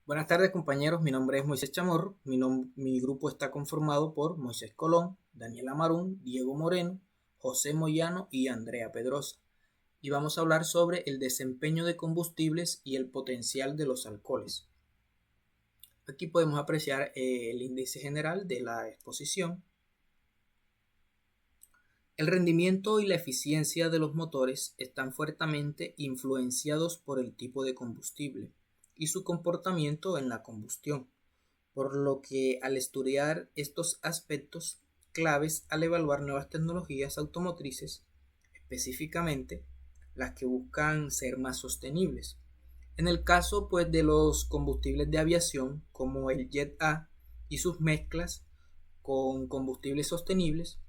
Buenas tardes compañeros, mi nombre es Moisés Chamorro, mi grupo está conformado por Moisés Colón, Daniela Marún, Diego Moreno, José Moyano y Andrea Pedrosa. Y vamos a hablar sobre el desempeño de combustibles y el potencial de los alcoholes. Aquí podemos apreciar el índice general de la exposición. El rendimiento y la eficiencia de los motores están fuertemente influenciados por el tipo de combustible y su comportamiento en la combustión, por lo que al estudiar estos aspectos claves al evaluar nuevas tecnologías automotrices, específicamente las que buscan ser más sostenibles. En el caso pues de los combustibles de aviación como el Jet A y sus mezclas con combustibles sostenibles,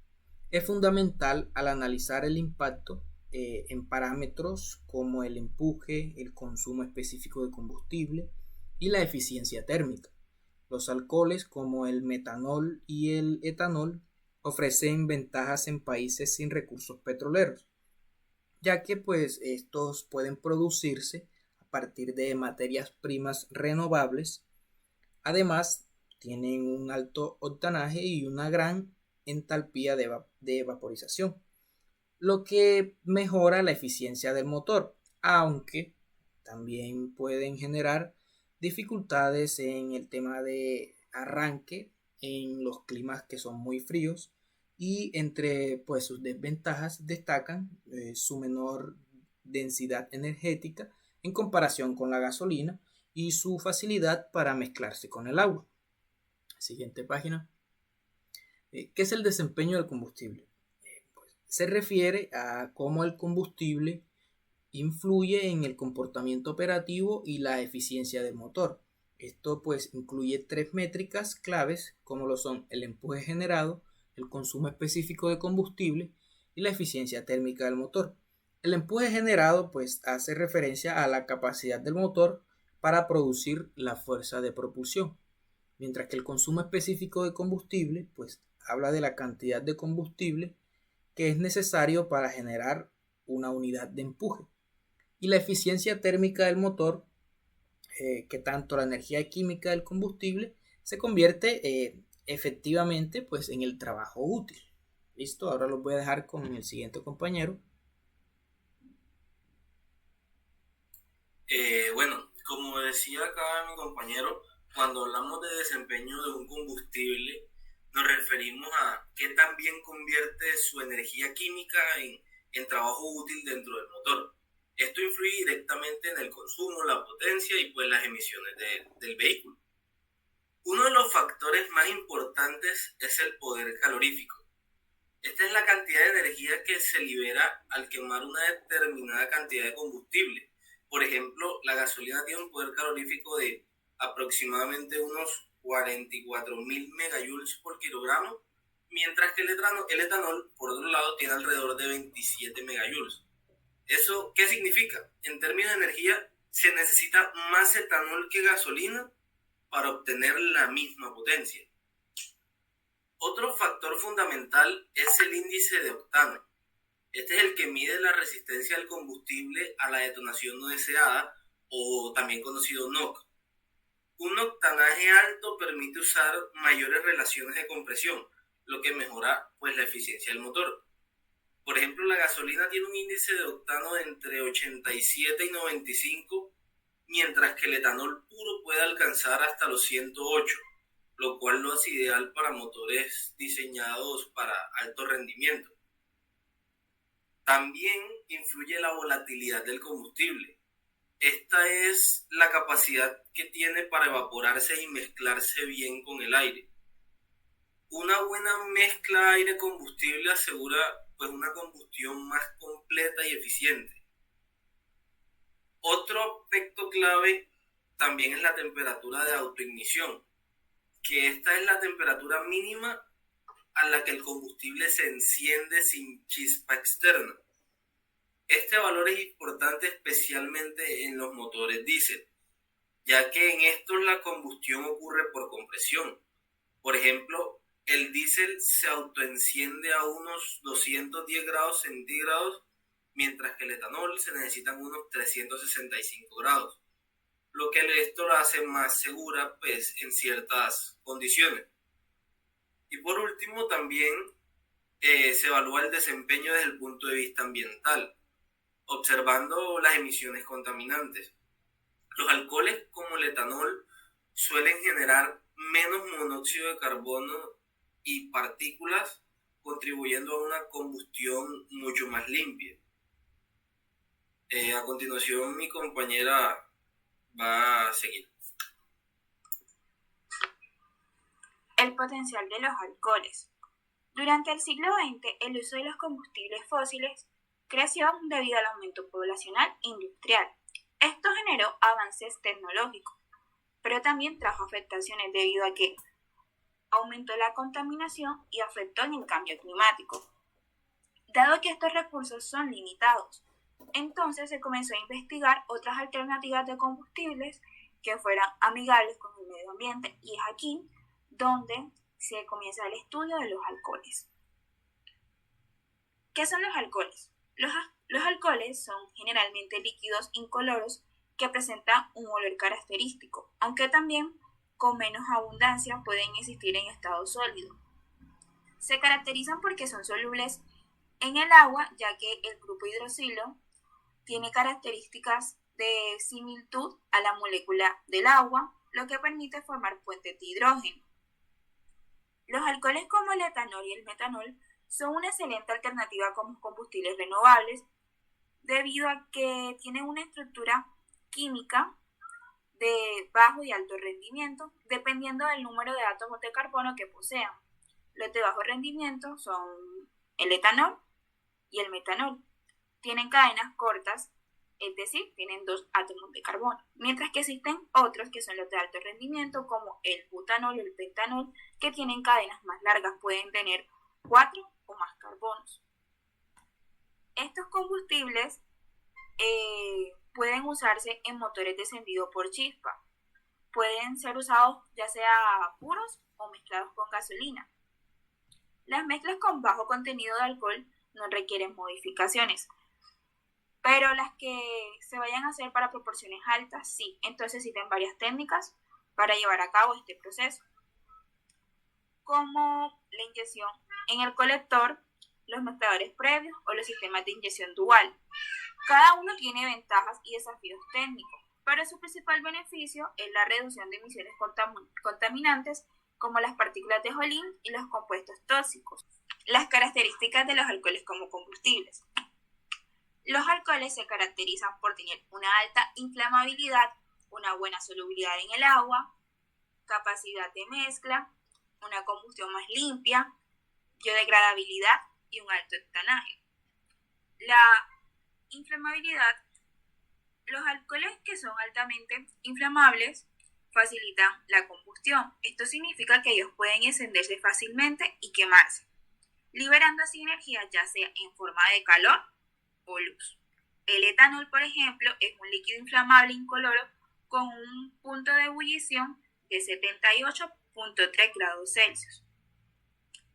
es fundamental al analizar el impacto en parámetros como el empuje, el consumo específico de combustible y la eficiencia térmica. Los alcoholes como el metanol y el etanol ofrecen ventajas en países sin recursos petroleros, ya que pues estos pueden producirse a partir de materias primas renovables. Además, tienen un alto octanaje y una gran entalpía de vaporización, lo que mejora la eficiencia del motor, aunque también pueden generar dificultades en el tema de arranque en los climas que son muy fríos, y entre pues sus desventajas destacan su menor densidad energética en comparación con la gasolina y su facilidad para mezclarse con el agua. Siguiente página. ¿Qué es el desempeño del combustible? Pues, se refiere a cómo el combustible influye en el comportamiento operativo y la eficiencia del motor. Esto pues incluye tres métricas claves como lo son el empuje generado, el consumo específico de combustible y la eficiencia térmica del motor. El empuje generado pues hace referencia a la capacidad del motor para producir la fuerza de propulsión, mientras que el consumo específico de combustible pues habla de la cantidad de combustible que es necesario para generar una unidad de empuje. Y la eficiencia térmica del motor, que tanto la energía química del combustible se convierte efectivamente pues en el trabajo útil. Listo, ahora los voy a dejar con el siguiente compañero. Bueno, como decía acá mi compañero, cuando hablamos de desempeño de un combustible, nos referimos a qué tan bien convierte su energía química en trabajo útil dentro del motor. Esto influye directamente en el consumo, la potencia y pues las emisiones del vehículo. Uno de los factores más importantes es el poder calorífico. Esta es la cantidad de energía que se libera al quemar una determinada cantidad de combustible. Por ejemplo, la gasolina tiene un poder calorífico de aproximadamente unos 44.000 megajoules por kilogramo, mientras que el etanol, por otro lado, tiene alrededor de 27 megajoules. ¿Eso qué significa? En términos de energía, se necesita más etanol que gasolina para obtener la misma potencia. Otro factor fundamental es el índice de octano. Este es el que mide la resistencia del combustible a la detonación no deseada, o también conocido NOC. Un octanaje alto permite usar mayores relaciones de compresión, lo que mejora pues la eficiencia del motor. Por ejemplo, la gasolina tiene un índice de octano de entre 87 y 95, mientras que el etanol puro puede alcanzar hasta los 108, lo cual lo hace ideal para motores diseñados para alto rendimiento. También influye la volatilidad del combustible. Esta es la capacidad que tiene para evaporarse y mezclarse bien con el aire. Una buena mezcla aire-combustible asegura pues una combustión más completa y eficiente. Otro aspecto clave también es la temperatura de autoignición, que esta es la temperatura mínima a la que el combustible se enciende sin chispa externa. Este valor es importante especialmente en los motores diésel, ya que en estos la combustión ocurre por compresión. Por ejemplo, el diésel se autoenciende a unos 210 grados centígrados, mientras que el etanol se necesitan unos 365 grados. lo que esto la hace más segura pues, en ciertas condiciones. Y por último también se evalúa el desempeño desde el punto de vista ambiental, observando las emisiones contaminantes. Los alcoholes como el etanol suelen generar menos monóxido de carbono y partículas, contribuyendo a una combustión mucho más limpia. A continuación mi compañera va a seguir. El potencial de los alcoholes. Durante el siglo XX, el uso de los combustibles fósiles creció debido al aumento poblacional e industrial. Esto generó avances tecnológicos, pero también trajo afectaciones debido a que aumentó la contaminación y afectó en el cambio climático. Dado que estos recursos son limitados, entonces se comenzó a investigar otras alternativas de combustibles que fueran amigables con el medio ambiente, y es aquí donde se comienza el estudio de los alcoholes. ¿Qué son los alcoholes? Los alcoholes son generalmente líquidos incoloros que presentan un olor característico, aunque también con menos abundancia pueden existir en estado sólido. Se caracterizan porque son solubles en el agua, ya que el grupo hidroxilo tiene características de similitud a la molécula del agua, lo que permite formar puentes de hidrógeno. Los alcoholes como el etanol y el metanol son una excelente alternativa como combustibles renovables debido a que tienen una estructura química de bajo y alto rendimiento dependiendo del número de átomos de carbono que posean. Los de bajo rendimiento son el etanol y el metanol. Tienen cadenas cortas, es decir, tienen 2 átomos de carbono, mientras que existen otros que son los de alto rendimiento como el butanol o el pentanol, que tienen cadenas más largas, pueden tener 4 o más carbonos. Estos combustibles pueden usarse en motores de encendido por chispa. Pueden ser usados ya sea puros o mezclados con gasolina. Las mezclas con bajo contenido de alcohol no requieren modificaciones, pero las que se vayan a hacer para proporciones altas, sí. Entonces existen varias técnicas para llevar a cabo este proceso, como la inyección en el colector, los mezcladores previos o los sistemas de inyección dual. Cada uno tiene ventajas y desafíos técnicos, pero su principal beneficio es la reducción de emisiones contaminantes como las partículas de Jolín y los compuestos tóxicos. Las características de los alcoholes como combustibles. Los alcoholes se caracterizan por tener una alta inflamabilidad, una buena solubilidad en el agua, capacidad de mezcla, una combustión más limpia, biodegradabilidad y un alto octanaje. La inflamabilidad. Los alcoholes que son altamente inflamables facilitan la combustión. Esto significa que ellos pueden encenderse fácilmente y quemarse, liberando así energía ya sea en forma de calor o luz. El etanol, por ejemplo, es un líquido inflamable incoloro con un punto de ebullición de 78.3 grados Celsius.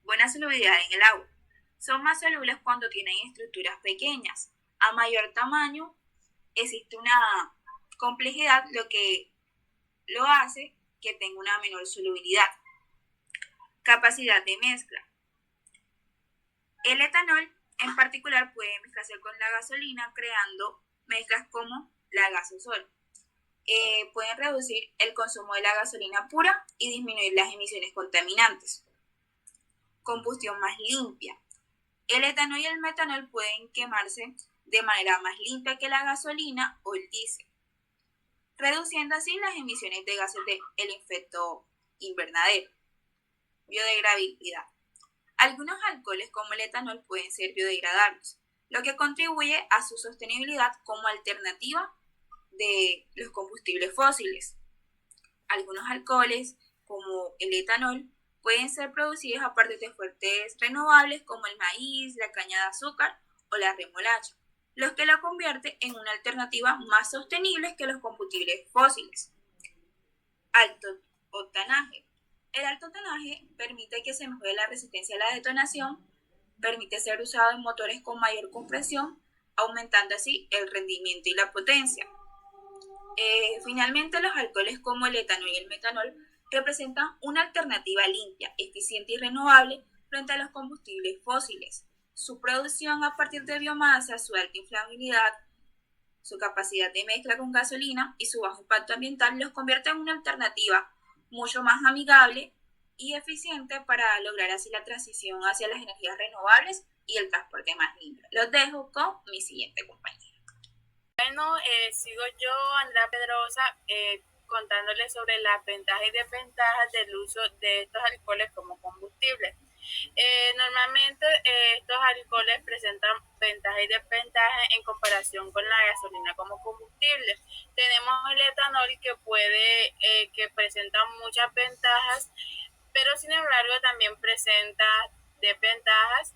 Buena solubilidad en el agua. Son más solubles cuando tienen estructuras pequeñas. A mayor tamaño existe una complejidad, lo que lo hace que tenga una menor solubilidad. Capacidad de mezcla. El etanol en particular puede mezclarse con la gasolina creando mezclas como la gasosol. Pueden reducir el consumo de la gasolina pura y disminuir las emisiones contaminantes. Combustión más limpia. El etanol y el metanol pueden quemarse de manera más limpia que la gasolina o el diésel, reduciendo así las emisiones de gases del efecto invernadero. Biodegradabilidad. Algunos alcoholes como el etanol pueden ser biodegradables, lo que contribuye a su sostenibilidad como alternativa de los combustibles fósiles. Algunos alcoholes como el etanol pueden ser producidos a partir de fuentes renovables como el maíz, la caña de azúcar o la remolacha, lo que lo convierte en una alternativa más sostenible que los combustibles fósiles. Alto octanaje. El alto octanaje permite que se mejore la resistencia a la detonación, permite ser usado en motores con mayor compresión, aumentando así el rendimiento y la potencia. Finalmente, los alcoholes como el etanol y el metanol representan una alternativa limpia, eficiente y renovable frente a los combustibles fósiles. Su producción a partir de biomasa, su alta inflamabilidad, su capacidad de mezcla con gasolina y su bajo impacto ambiental los convierte en una alternativa mucho más amigable y eficiente para lograr así la transición hacia las energías renovables y el transporte más limpio. Los dejo con mi siguiente compañero. Bueno, sigo yo, Andrea Pedrosa, contándoles sobre las ventajas y desventajas del uso de estos alcoholes como combustible. Normalmente estos alcoholes presentan ventajas y desventajas en comparación con la gasolina como combustible. Tenemos el etanol que presenta muchas ventajas, pero sin embargo también presenta desventajas,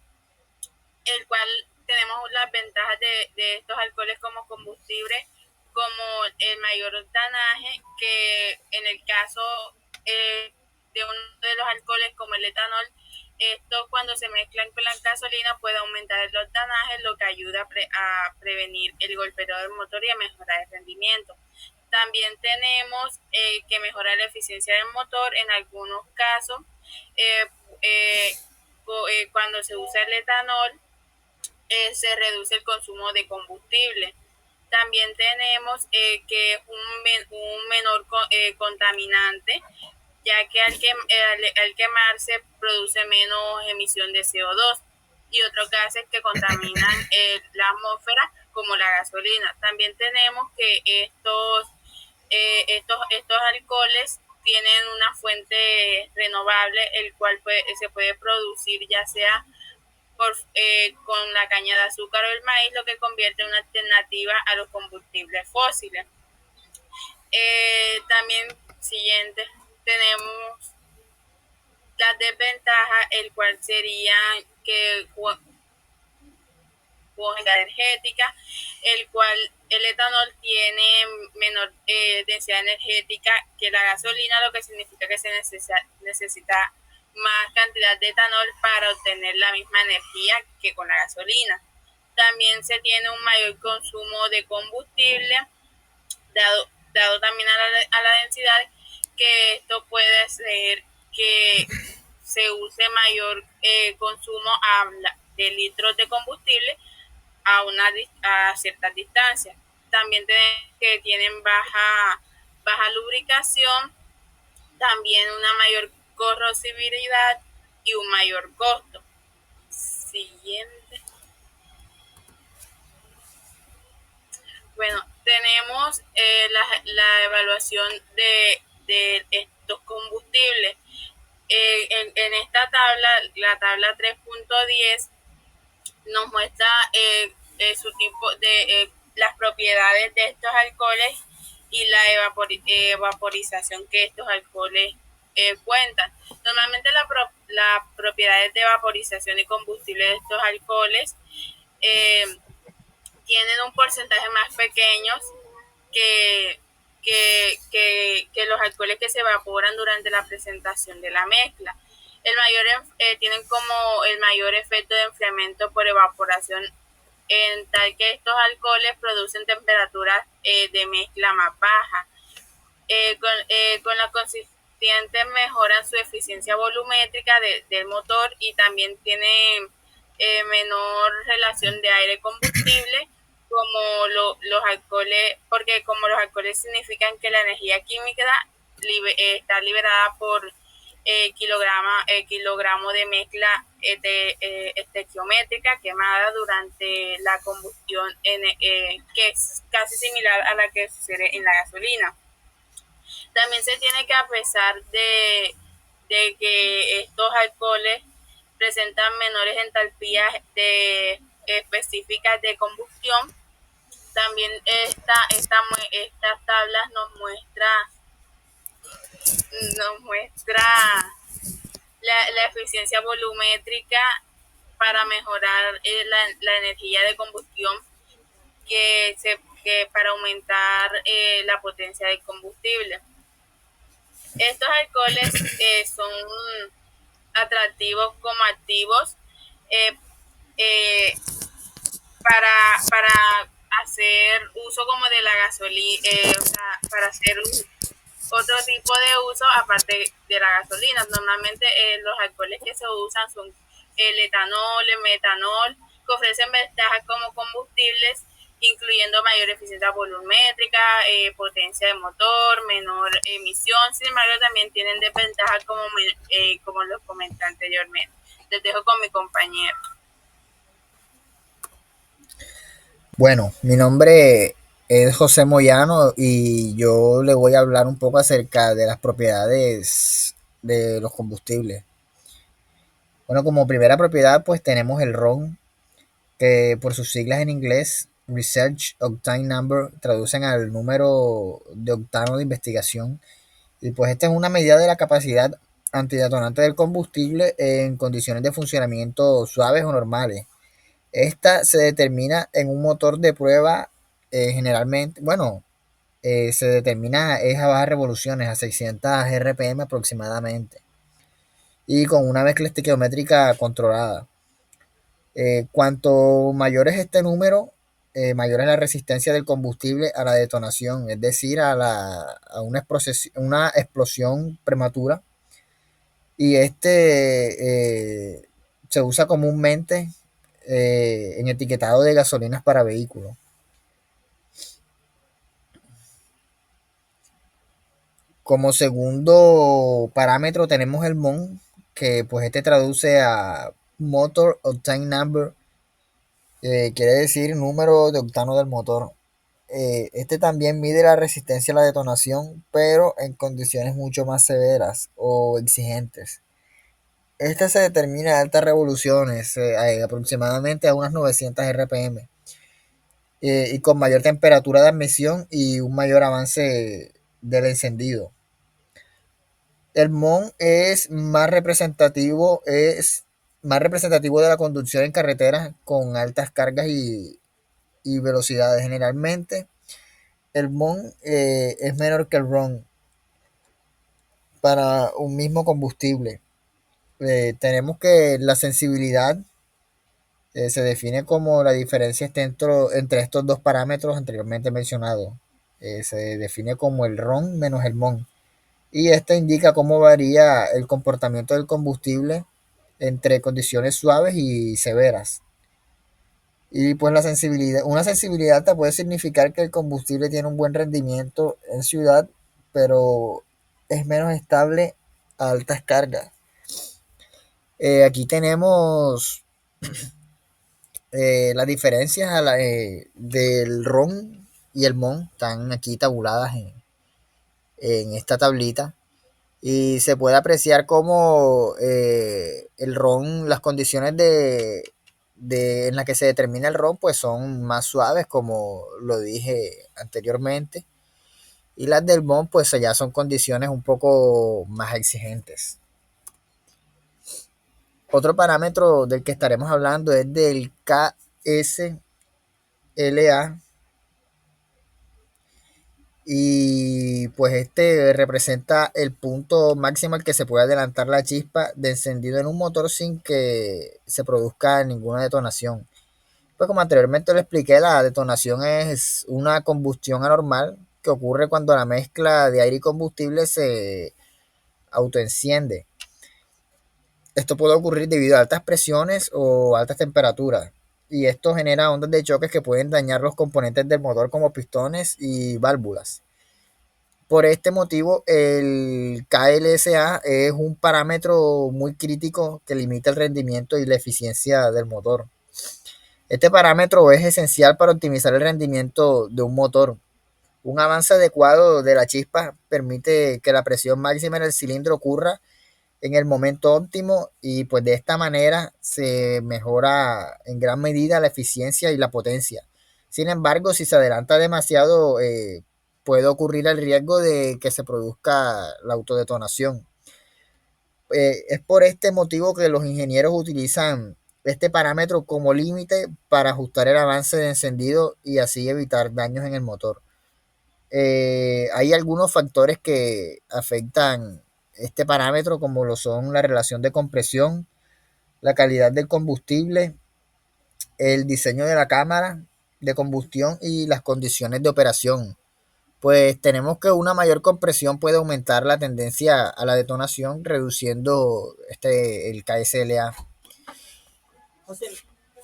el cual tenemos las ventajas de estos alcoholes como combustible, como el mayor tanaje, que en el caso de uno de los alcoholes como el etanol, esto cuando se mezclan con la gasolina puede aumentar los tanajes, lo que ayuda a prevenir el golpeteo del motor y a mejorar el rendimiento. También tenemos que mejorar la eficiencia del motor en algunos casos. Cuando se usa el etanol, se reduce el consumo de combustible. También tenemos que es un menor contaminante, ya que al quemarse produce menos emisión de CO2 y otros gases que contaminan la atmósfera, como la gasolina. También tenemos que estos alcoholes tienen una fuente renovable, el cual se puede producir ya sea con la caña de azúcar o el maíz, lo que convierte en una alternativa a los combustibles fósiles. También siguiente tenemos las desventajas, el cual sería que energética, el cual el etanol tiene menor densidad energética que la gasolina, lo que significa que se necesita más cantidad de etanol para obtener la misma energía que con la gasolina. También se tiene un mayor consumo de combustible, dado también a la densidad, que esto puede hacer que se use mayor consumo de litros de combustible a ciertas distancias. También que tienen baja lubricación, también una mayor corrosividad y un mayor costo. Siguiente. Bueno, tenemos la evaluación de estos combustibles. En esta tabla, la tabla 3.10, nos muestra su tipo de las propiedades de estos alcoholes y la evaporización que estos alcoholes cuentan. Normalmente las propiedades de vaporización y combustible de estos alcoholes tienen un porcentaje más pequeños que los alcoholes que se evaporan durante la presentación de la mezcla. Tienen como el mayor efecto de enfriamiento por evaporación, en tal que estos alcoholes producen temperaturas de mezcla más bajas. Con la consistente mejoran su eficiencia volumétrica del motor, y también tienen menor relación de aire-combustible, como los alcoholes, porque como los alcoholes significan que la energía química está liberada por kilogramo de mezcla estequiométrica quemada durante la combustión, que es casi similar a la que sucede en la gasolina. También se tiene que, a pesar de que estos alcoholes presentan menores entalpías específicas de combustión, también estas tablas nos muestra la eficiencia volumétrica para mejorar la energía de combustión, que para aumentar la potencia del combustible. Estos alcoholes son atractivos como activos para hacer uso como de la gasolina, o sea, para hacer otro tipo de uso aparte de la gasolina. Normalmente los alcoholes que se usan son el etanol, el metanol, que ofrecen ventajas como combustibles, incluyendo mayor eficiencia volumétrica, potencia de motor, menor emisión. Sin embargo, también tienen desventajas como los comenté anteriormente. Les dejo con mi compañero. Bueno, mi nombre es José Moyano y yo le voy a hablar un poco acerca de las propiedades de los combustibles. Bueno, como primera propiedad pues tenemos el RON, que por sus siglas en inglés, Research Octane Number, traducen al número de octano de investigación. Y pues esta es una medida de la capacidad antidetonante del combustible en condiciones de funcionamiento suaves o normales. Esta se determina en un motor de prueba generalmente, se determina es a bajas revoluciones, a 600 RPM aproximadamente, y con una mezcla estequiométrica controlada. Cuanto mayor es este número, mayor es la resistencia del combustible a la detonación, es decir, a una explosión prematura. Y se usa comúnmente en etiquetado de gasolinas para vehículos. Como segundo parámetro tenemos el MON, que pues este traduce a Motor Octane Number, quiere decir número de octano del motor. Este también mide la resistencia a la detonación, pero en condiciones mucho más severas o exigentes. Este se determina a altas revoluciones, aproximadamente a unas 900 RPM, y con mayor temperatura de admisión y un mayor avance del encendido. El MON es más representativo de la conducción en carreteras con altas cargas y velocidades. Generalmente, el MON es menor que el RON para un mismo combustible. Tenemos que la sensibilidad se define como la diferencia entre estos dos parámetros anteriormente mencionados. Se define como el RON menos el MON. Y esta indica cómo varía el comportamiento del combustible entre condiciones suaves y severas. Y pues una sensibilidad alta puede significar que el combustible tiene un buen rendimiento en ciudad, pero es menos estable a altas cargas. Aquí tenemos las diferencias del RON y el MON, están aquí tabuladas en esta tablita. Y se puede apreciar cómo el RON, las condiciones en las que se determina el RON, pues son más suaves, como lo dije anteriormente. Y las del MON, pues ya son condiciones un poco más exigentes. Otro parámetro del que estaremos hablando es del KSLA. Y pues este representa el punto máximo al que se puede adelantar la chispa de encendido en un motor sin que se produzca ninguna detonación. Pues como anteriormente lo expliqué, la detonación es una combustión anormal que ocurre cuando la mezcla de aire y combustible se autoenciende. Esto puede ocurrir debido a altas presiones o altas temperaturas, y esto genera ondas de choques que pueden dañar los componentes del motor como pistones y válvulas. Por este motivo, el KLSA es un parámetro muy crítico que limita el rendimiento y la eficiencia del motor. Este parámetro es esencial para optimizar el rendimiento de un motor. Un avance adecuado de la chispa permite que la presión máxima en el cilindro ocurra en el momento óptimo, y pues de esta manera se mejora en gran medida la eficiencia y la potencia. Sin embargo, si se adelanta demasiado, puede ocurrir el riesgo de que se produzca la autodetonación. Es por este motivo que los ingenieros utilizan este parámetro como límite para ajustar el avance de encendido y así evitar daños en el motor. Hay algunos factores que afectan este parámetro, como lo son la relación de compresión, la calidad del combustible, el diseño de la cámara de combustión y las condiciones de operación. Pues tenemos que una mayor compresión puede aumentar la tendencia a la detonación, reduciendo el KSLA.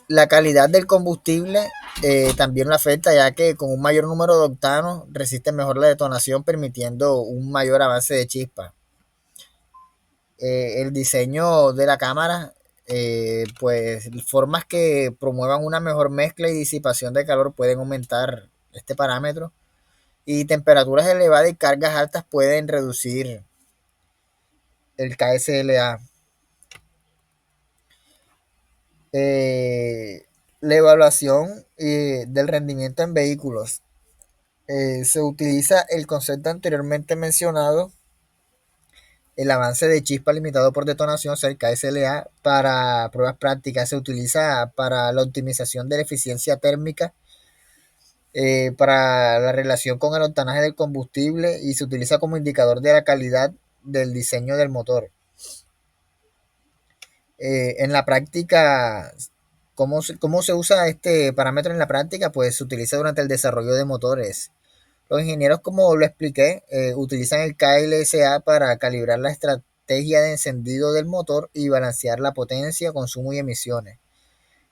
La calidad del combustible también lo afecta, ya que con un mayor número de octanos resiste mejor la detonación, permitiendo un mayor avance de chispa. El diseño de la cámara, pues formas que promuevan una mejor mezcla y disipación de calor pueden aumentar este parámetro, y temperaturas elevadas y cargas altas pueden reducir el KSLA. La evaluación del rendimiento en vehículos. Se utiliza el concepto anteriormente mencionado, el avance de chispa limitado por detonación, o sea, el KSLA, para pruebas prácticas. Se utiliza para la optimización de la eficiencia térmica, para la relación con el octanaje del combustible, y se utiliza como indicador de la calidad del diseño del motor. En la práctica, ¿cómo se usa este parámetro en la práctica? Pues se utiliza durante el desarrollo de motores. Los ingenieros, como lo expliqué, utilizan el KLSA para calibrar la estrategia de encendido del motor y balancear la potencia, consumo y emisiones.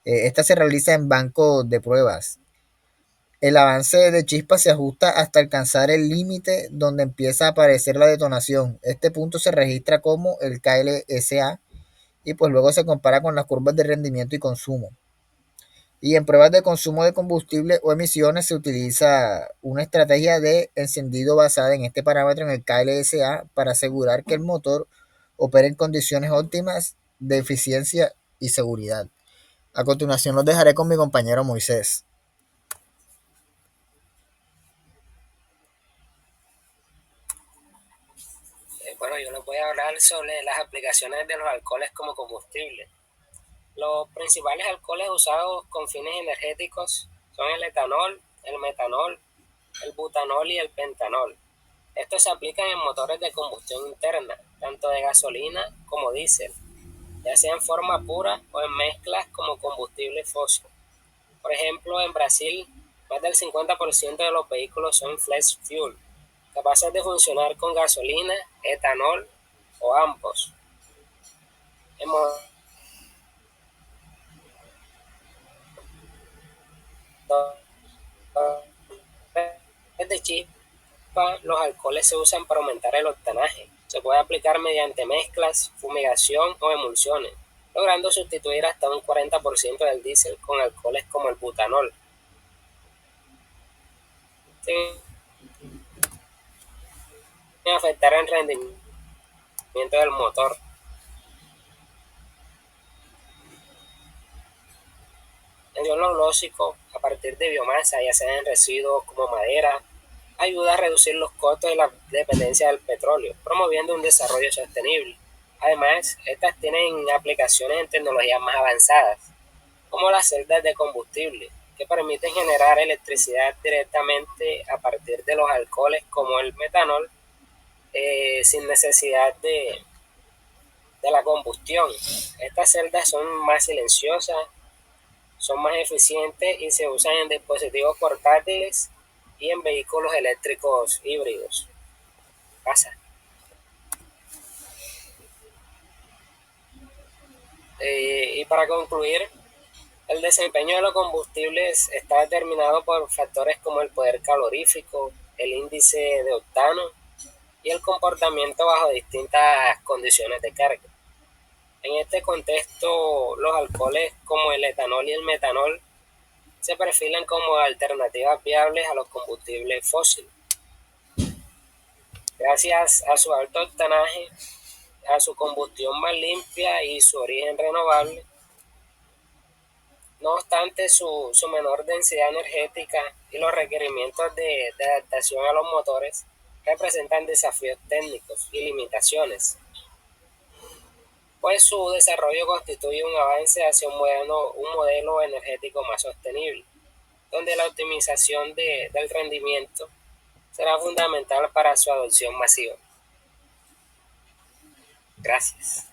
Esta se realiza en bancos de pruebas. El avance de chispa se ajusta hasta alcanzar el límite donde empieza a aparecer la detonación. Este punto se registra como el KLSA y pues luego se compara con las curvas de rendimiento y consumo. Y en pruebas de consumo de combustible o emisiones se utiliza una estrategia de encendido basada en este parámetro, en el KLSA, para asegurar que el motor opere en condiciones óptimas de eficiencia y seguridad. A continuación los dejaré con mi compañero Moisés. Bueno, yo les voy a hablar sobre las aplicaciones de los alcoholes como combustible. Los principales alcoholes usados con fines energéticos son el etanol, el metanol, el butanol y el pentanol. Estos se aplican en motores de combustión interna, tanto de gasolina como diésel, ya sea en forma pura o en mezclas como combustible fósil. Por ejemplo, en Brasil, más del 50% de los vehículos son flex fuel, capaces de funcionar con gasolina, etanol o ambos. En motores de chispa, los alcoholes se usan para aumentar el octanaje. Se puede aplicar mediante mezclas, fumigación o emulsiones, logrando sustituir hasta un 40% del diésel con alcoholes como el butanol. Sin afectar el rendimiento del motor. El biológico, a partir de biomasa, ya sea en residuos como madera, ayuda a reducir los costos de la dependencia del petróleo, promoviendo un desarrollo sostenible. Además, estas tienen aplicaciones en tecnologías más avanzadas, como las celdas de combustible, que permiten generar electricidad directamente a partir de los alcoholes como el metanol, sin necesidad de la combustión. Estas celdas son más silenciosas, son más eficientes y se usan en dispositivos portátiles y en vehículos eléctricos híbridos. Pasa. Y para concluir, el desempeño de los combustibles está determinado por factores como el poder calorífico, el índice de octano y el comportamiento bajo distintas condiciones de carga. En este contexto, los alcoholes como el etanol y el metanol se perfilan como alternativas viables a los combustibles fósiles. Gracias a su alto octanaje, a su combustión más limpia y su origen renovable. No obstante, su menor densidad energética y los requerimientos de adaptación a los motores representan desafíos técnicos y limitaciones, pues su desarrollo constituye un avance hacia un modelo energético más sostenible, donde la optimización del rendimiento será fundamental para su adopción masiva. Gracias.